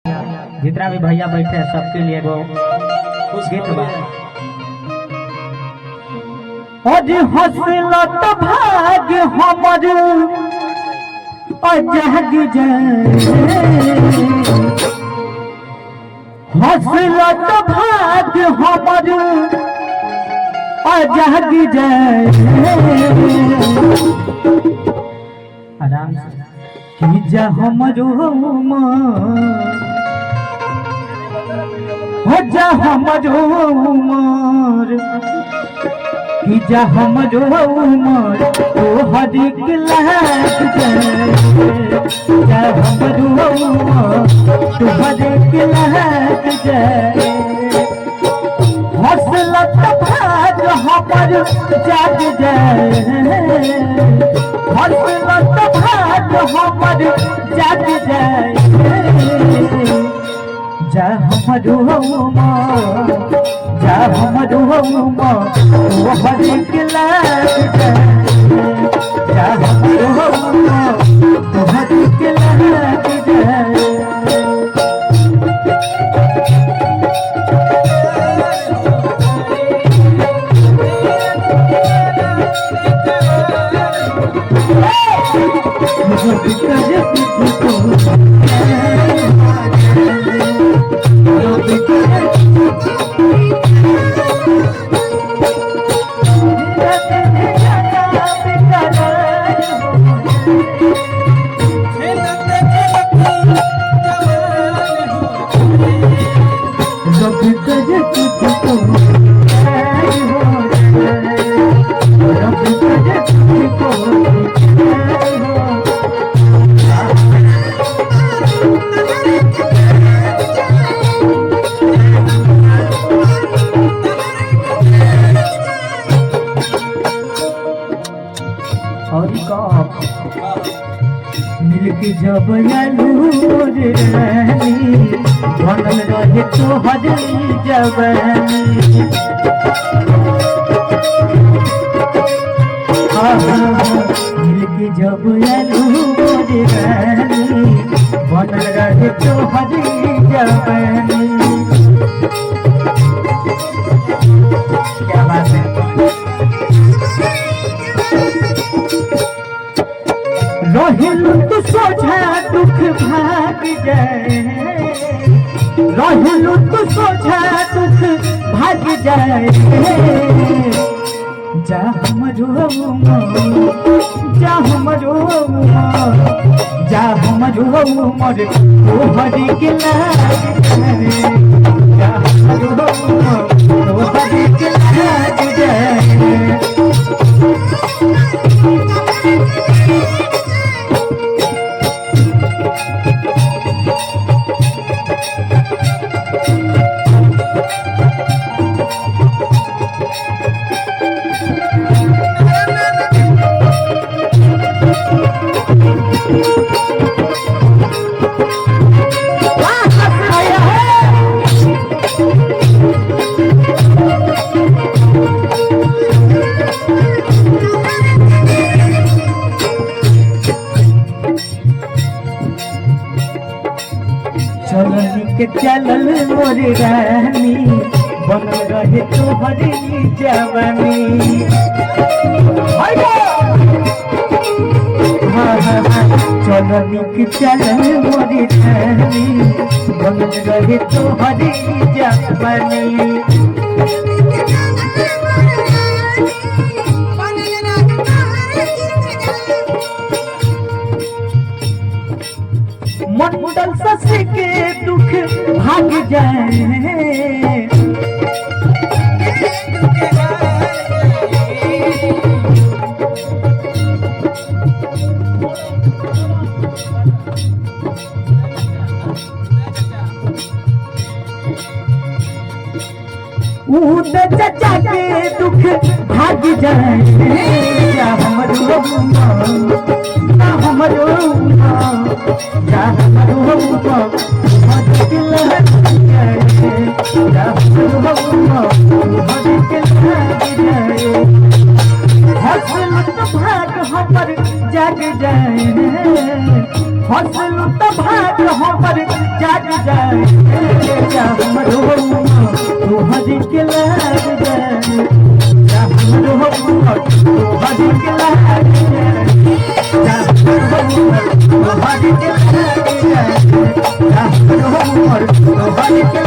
जितना भी भैया बैठे हैं सबके लिए वो कुछ गीत बा। आज हसलत भाग्य हमर अजग हसलत भाग्य हमर अजग आराम से कि जा हमरो हो जा हमरो उमर कि जा हमरो उमर तो हरिक लाग जाए जा हमरो उमर तो हरिक लाग जाए हसलत भाग हमर जाग जाए हसलत भाग हमर जाग जाए जा हमरो उमर जा हमरो उमर तो हरिक लाग जाए जा हमरो उमर तो हरिक लाग जाए मिलके जब आलू रे रानी बनल रहे तो हजरी जवानी मिलके जब आलू रे रानी बनल रहे तो हजरी जवानी क्या बात है रहलू तू सोझा दुख भाग जाए रहलू तू सोझा दुख भाग जाए जा हमरो जा हमरो जा हमरो उमर तो हरि के लाग जाए जा हमरो तो हरि के लाग जाए के चलल मोर रानी बन रहे तोहरी जवानी चलनी के चलल मोर रानी बन रहे तोहरी जवानी मंडल सस के दुख भाग जाए उद चचा के दुख भाग जाए या हमरो ना हमरो या हमरो दिल जाए या हमरो दिल जाए हसलत भाग हमर जाग जाए हसलत भाग हमर जाग जाए जा हमरो तोहर के लाग जाए जा हमरो तोहर के लाग जाए जा हमरो तोहर के लाग जाए जा हमरो तोहर के